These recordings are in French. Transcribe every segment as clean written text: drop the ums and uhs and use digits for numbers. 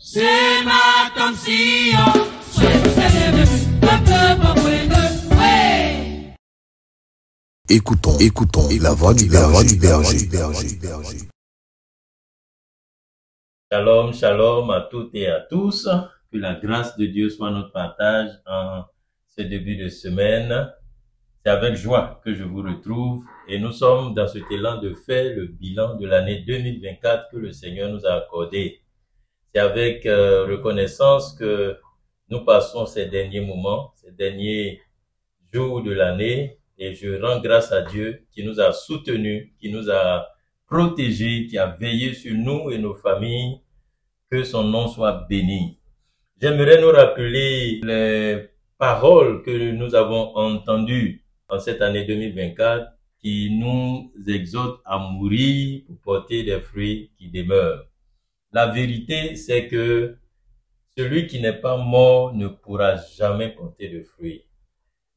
C'est ma tension, Écoutons la voix du berger. Shalom, shalom à toutes et à tous. Que la grâce de Dieu soit notre partage en ce début de semaine. C'est avec joie que je vous retrouve et nous sommes dans cet élan de faire le bilan de l'année 2024 que le Seigneur nous a accordé. C'est avec reconnaissance que nous passons ces derniers moments, ces derniers jours de l'année, et je rends grâce à Dieu qui nous a soutenus, qui nous a protégés, qui a veillé sur nous et nos familles. Que son nom soit béni. J'aimerais nous rappeler les paroles que nous avons entendues en cette année 2024 qui nous exhortent à mourir pour porter des fruits qui demeurent. La vérité, c'est que celui qui n'est pas mort ne pourra jamais porter de fruits.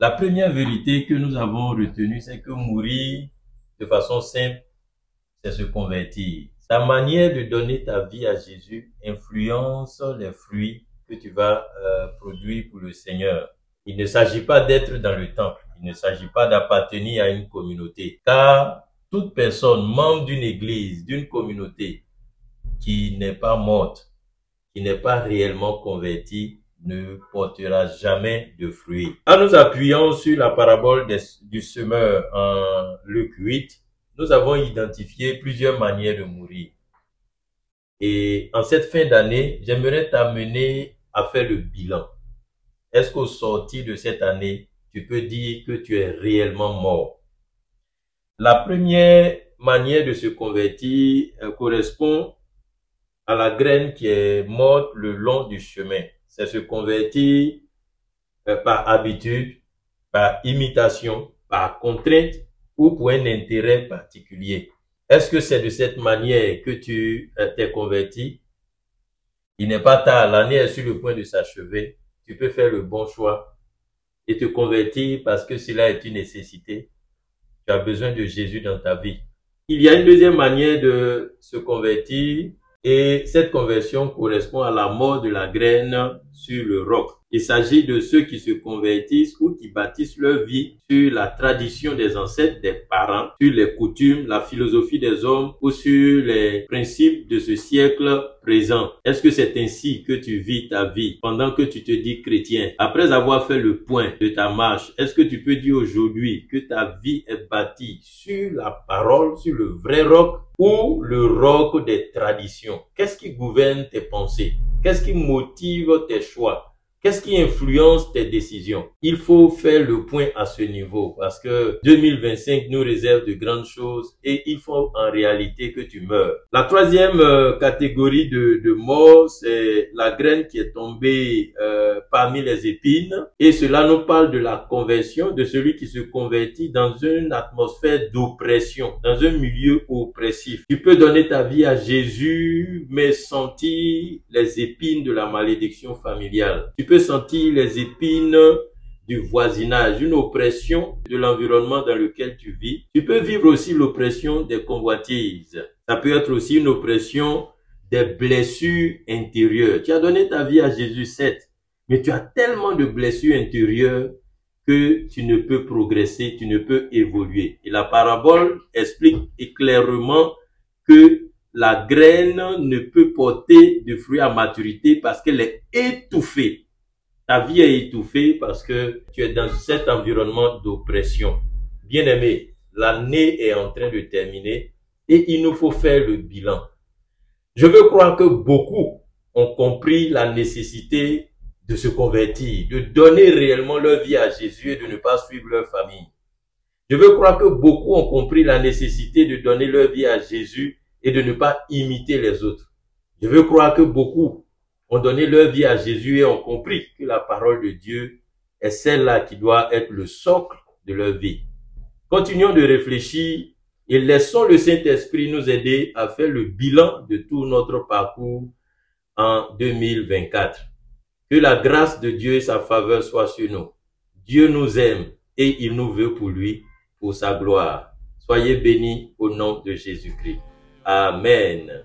La première vérité que nous avons retenue, c'est que mourir de façon simple, c'est se convertir. Ta manière de donner ta vie à Jésus influence les fruits que tu vas produire pour le Seigneur. Il ne s'agit pas d'être dans le temple. Il ne s'agit pas d'appartenir à une communauté. Car toute personne, membre d'une église, d'une communauté, qui n'est pas morte, qui n'est pas réellement convertie, ne portera jamais de fruits. En nous appuyant sur la parabole du semeur en Luc 8, nous avons identifié plusieurs manières de mourir. Et en cette fin d'année, j'aimerais t'amener à faire le bilan. Est-ce qu'au sortir de cette année, tu peux dire que tu es réellement mort? La première manière de se convertir correspond à la graine qui est morte le long du chemin. C'est se convertir par habitude, par imitation, par contrainte ou pour un intérêt particulier. Est-ce que c'est de cette manière que tu t'es converti? Il n'est pas tard, l'année est sur le point de s'achever. Tu peux faire le bon choix et te convertir parce que cela est une nécessité. Tu as besoin de Jésus dans ta vie. Il y a une deuxième manière de se convertir et cette conversion correspond à la mort de la graine sur le roc. Il s'agit de ceux qui se convertissent ou qui bâtissent leur vie sur la tradition des ancêtres, des parents, sur les coutumes, la philosophie des hommes ou sur les principes de ce siècle présent. Est-ce que c'est ainsi que tu vis ta vie pendant que tu te dis chrétien? Après avoir fait le point de ta marche, est-ce que tu peux dire aujourd'hui que ta vie est bâtie sur la parole, sur le vrai roc ou le roc des traditions? Qu'est-ce qui gouverne tes pensées? Qu'est-ce qui motive tes choix? Qu'est-ce qui influence tes décisions? Il faut faire le point à ce niveau parce que 2025 nous réserve de grandes choses et il faut en réalité que tu meurs. La troisième catégorie de mort, c'est la graine qui est tombée parmi les épines et cela nous parle de la conversion, de celui qui se convertit dans une atmosphère d'oppression, dans un milieu oppressif. Tu peux donner ta vie à Jésus mais sentir les épines de la malédiction familiale. Tu peux sentir les épines du voisinage, une oppression de l'environnement dans lequel tu vis. Tu peux vivre aussi l'oppression des convoitises. Ça peut être aussi une oppression des blessures intérieures. Tu as donné ta vie à Jésus, certes, mais tu as tellement de blessures intérieures que tu ne peux progresser, tu ne peux évoluer. Et la parabole explique clairement que la graine ne peut porter de fruits à maturité parce qu'elle est étouffée. Ta vie est étouffée parce que tu es dans cet environnement d'oppression. Bien-aimé, l'année est en train de terminer et il nous faut faire le bilan. Je veux croire que beaucoup ont compris la nécessité de se convertir, de donner réellement leur vie à Jésus et de ne pas suivre leur famille. Je veux croire que beaucoup ont compris la nécessité de donner leur vie à Jésus et de ne pas imiter les autres. Je veux croire que beaucoup ont donné leur vie à Jésus et ont compris que la parole de Dieu est celle-là qui doit être le socle de leur vie. Continuons de réfléchir et laissons le Saint-Esprit nous aider à faire le bilan de tout notre parcours en 2024. Que la grâce de Dieu et sa faveur soient sur nous. Dieu nous aime et il nous veut pour lui, pour sa gloire. Soyez bénis au nom de Jésus-Christ. Amen.